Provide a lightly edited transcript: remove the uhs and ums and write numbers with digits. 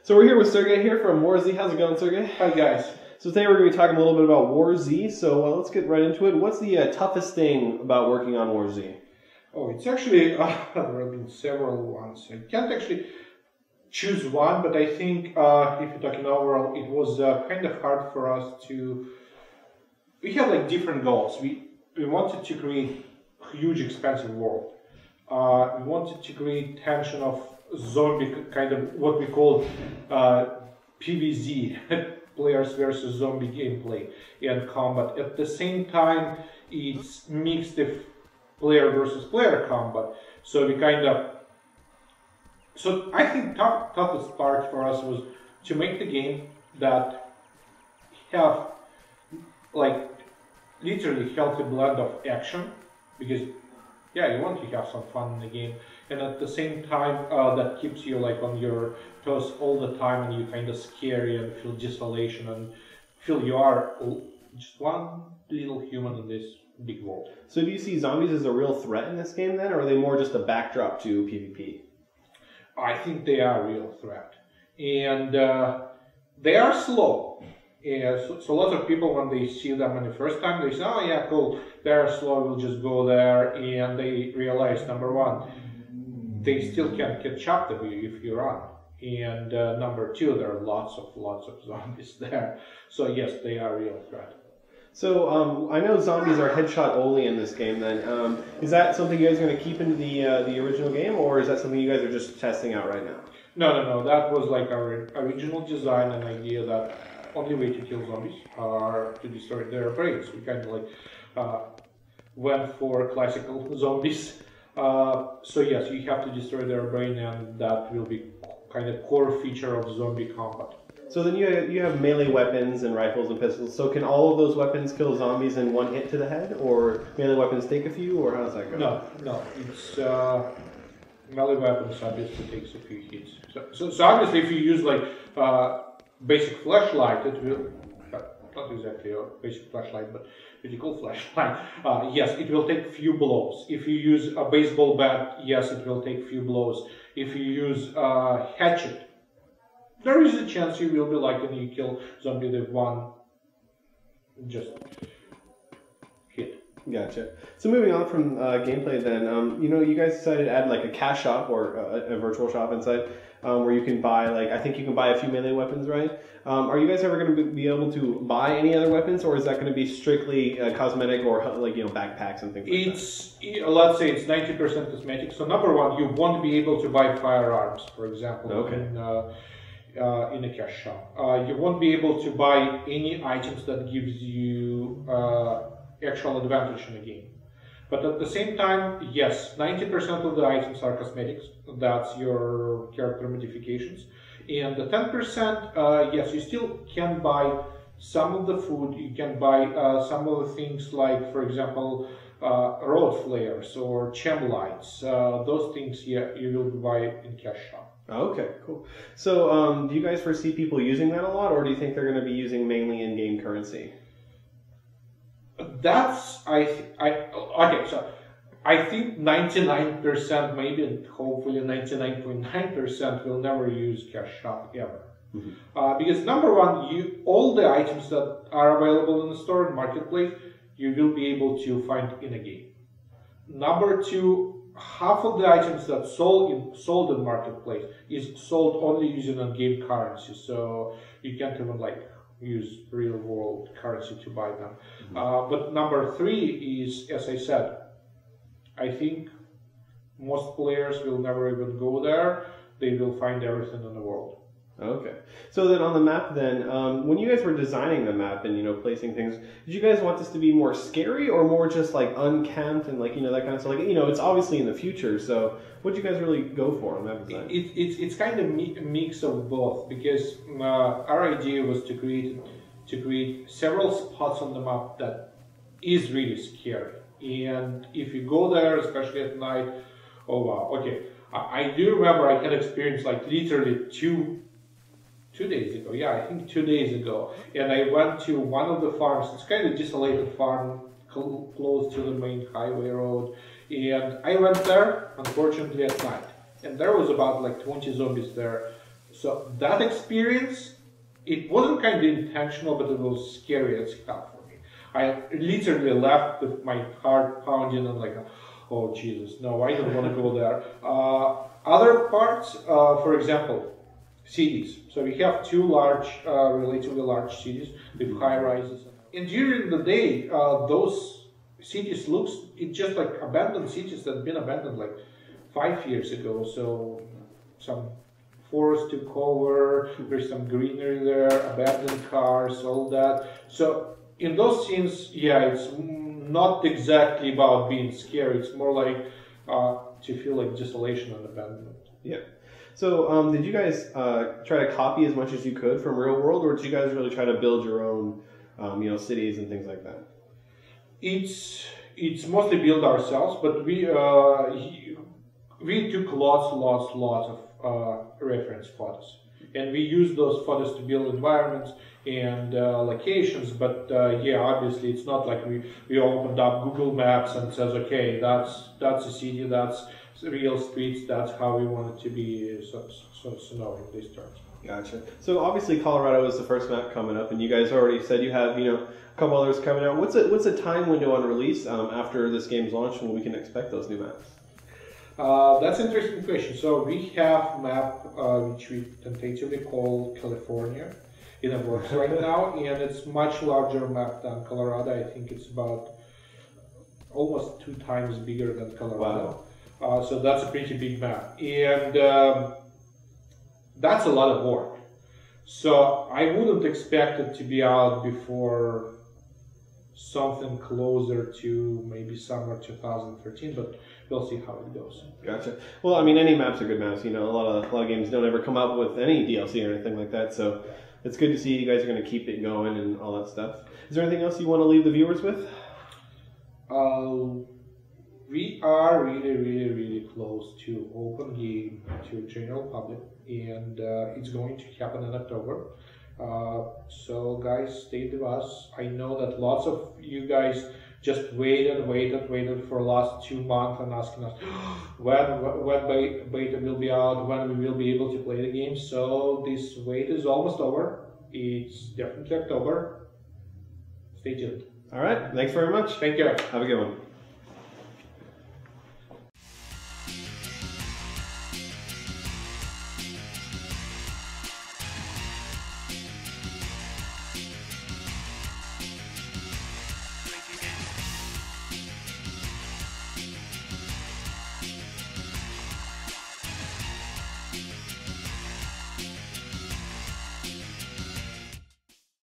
So we're here with Sergey here from War Z. How's it going, Sergey? Hi guys. So today we're going to be talking a little bit about War Z. So let's get right into it. What's the toughest thing about working on War Z? Oh, it's actually there have been several ones. I can't actually choose one, but I think if you're talking overall, it was kind of hard for us to. We had like different goals. We wanted to create a huge, expansive world. We wanted to create tension of zombie, kind of what we call PvZ, players versus zombie gameplay and combat. At the same time, it's mixed of player versus player combat. So we kind of. So I think toughest part for us was to make the game that have like literally healthy blend of action, because yeah, you want to have some fun in the game, and at the same time that keeps you like on your toes all the time, and you kind of scary and feel desolation and feel you are just one little human in this big world. So do you see zombies as a real threat in this game then, or are they more just a backdrop to PvP? I think they are a real threat, and they are slow. Yeah, so lots of people, when they see them in the first time, they say, oh yeah, cool, they're slow, we'll just go there, and they realize, number one, they still can't catch up to you if you run, and number two, there are lots of zombies there, so yes, they are a real threat. So I know zombies are headshot only in this game then. Is that something you guys are going to keep into the original game, or is that something you guys are just testing out right now? No, that was like our original design and idea that only way to kill zombies are to destroy their brains. We kind of like went for classical zombies. So yes, you have to destroy their brain, and that will be kind of core feature of zombie combat. So then you have melee weapons and rifles and pistols. So can all of those weapons kill zombies in one hit to the head, or melee weapons take a few, or how does that go? No, it's melee weapons obviously takes a few hits. So obviously if you use like basic flashlight, it will, not exactly a basic flashlight, but critical flashlight, yes, it will take few blows. If you use a baseball bat, yes, it will take few blows. If you use a hatchet, there is a chance you will be lucky and you kill zombie with one just hit. Gotcha. So moving on from gameplay then, you guys decided to add like a cash shop or a virtual shop inside where you can buy, like, I think you can buy a few melee weapons, right? Are you guys ever going to be able to buy any other weapons, or is that going to be strictly cosmetic or like, backpacks and things like that? Let's say it's 90% cosmetic. So number one, you won't be able to buy firearms, for example, in a cash shop. You won't be able to buy any items that gives you actual advantage in the game. But at the same time, yes, 90% of the items are cosmetics. That's your character modifications. And the 10%, yes, you still can buy some of the food. You can buy some of the things like, for example, road flares or chem lights. Those things, yeah, you will buy in cash shop. Okay, cool. So do you guys foresee people using that a lot, or do you think they're going to be using mainly in-game currency? That's, okay, so I think 99%, maybe, and hopefully 99.9% will never use cash shop ever. Mm-hmm. Because number one, all the items that are available in the store and marketplace, you will be able to find in a game. Number two, half of the items that sold in marketplace is sold only using in-game currency, so you can't even like use real world currency to buy them. Mm-hmm. But number three is, as I said, I think most players will never even go there. They will find everything in the world. Okay. So then on the map then, when you guys were designing the map and, placing things, did you guys want this to be more scary or more just like unkempt and like, that kind of stuff? Like, it's obviously in the future, so what did you guys really go for on map design? It's kind of a mix of both, because our idea was to create several spots on the map that is really scary. And if you go there, especially at night, oh wow, okay. I do remember I had experience like literally two days ago. Yeah, I think 2 days ago. And I went to one of the farms. It's kind of desolated farm close to the main highway road. And I went there, unfortunately, at night. And there was about like 20 zombies there. So that experience, it wasn't kind of intentional, but it was scary as hell for me. I literally left with my heart pounding and like, oh Jesus, no, I don't want to go there. Other parts, for example, cities. So we have two large, relatively large cities with high rises. And during the day, those cities it's just like abandoned cities that have been abandoned like 5 years ago. So some forest to cover, there's some greenery there, abandoned cars, all that. So in those scenes, yeah, it's not exactly about being scary. It's more like to feel like desolation and abandonment. Yeah. So did you guys try to copy as much as you could from real world, or did you guys really try to build your own, cities and things like that? It's mostly built ourselves, but we took lots of reference photos, and we used those photos to build environments and locations. But yeah, obviously it's not like we opened up Google Maps and says, okay, that's a city, that's real streets, that's how we want it to be. So no, in these terms. Gotcha. So obviously Colorado is the first map coming up, and you guys already said you have a couple others coming out. What's a time window on release after this game's launch when we can expect those new maps? That's an interesting question. So we have a map which we tentatively call California in the works right now, and it's much larger map than Colorado. I think it's about almost 2 times bigger than Colorado. Wow. So that's a pretty big map, and that's a lot of work. So I wouldn't expect it to be out before something closer to maybe summer 2013, but we'll see how it goes. Gotcha. Well, I mean, any maps are good maps. A lot of games don't ever come out with any DLC or anything like that. So it's good to see you guys are going to keep it going and all that stuff. Is there anything else you want to leave the viewers with? We are really close to open game to general public, and it's going to happen in October. So guys, stay with us. I know that lots of you guys just waited for the last 2 months and asking us when beta will be out, when we will be able to play the game. So this wait is almost over. It's definitely October. Stay tuned. All right. Thanks very much. Thank you. Have a good one.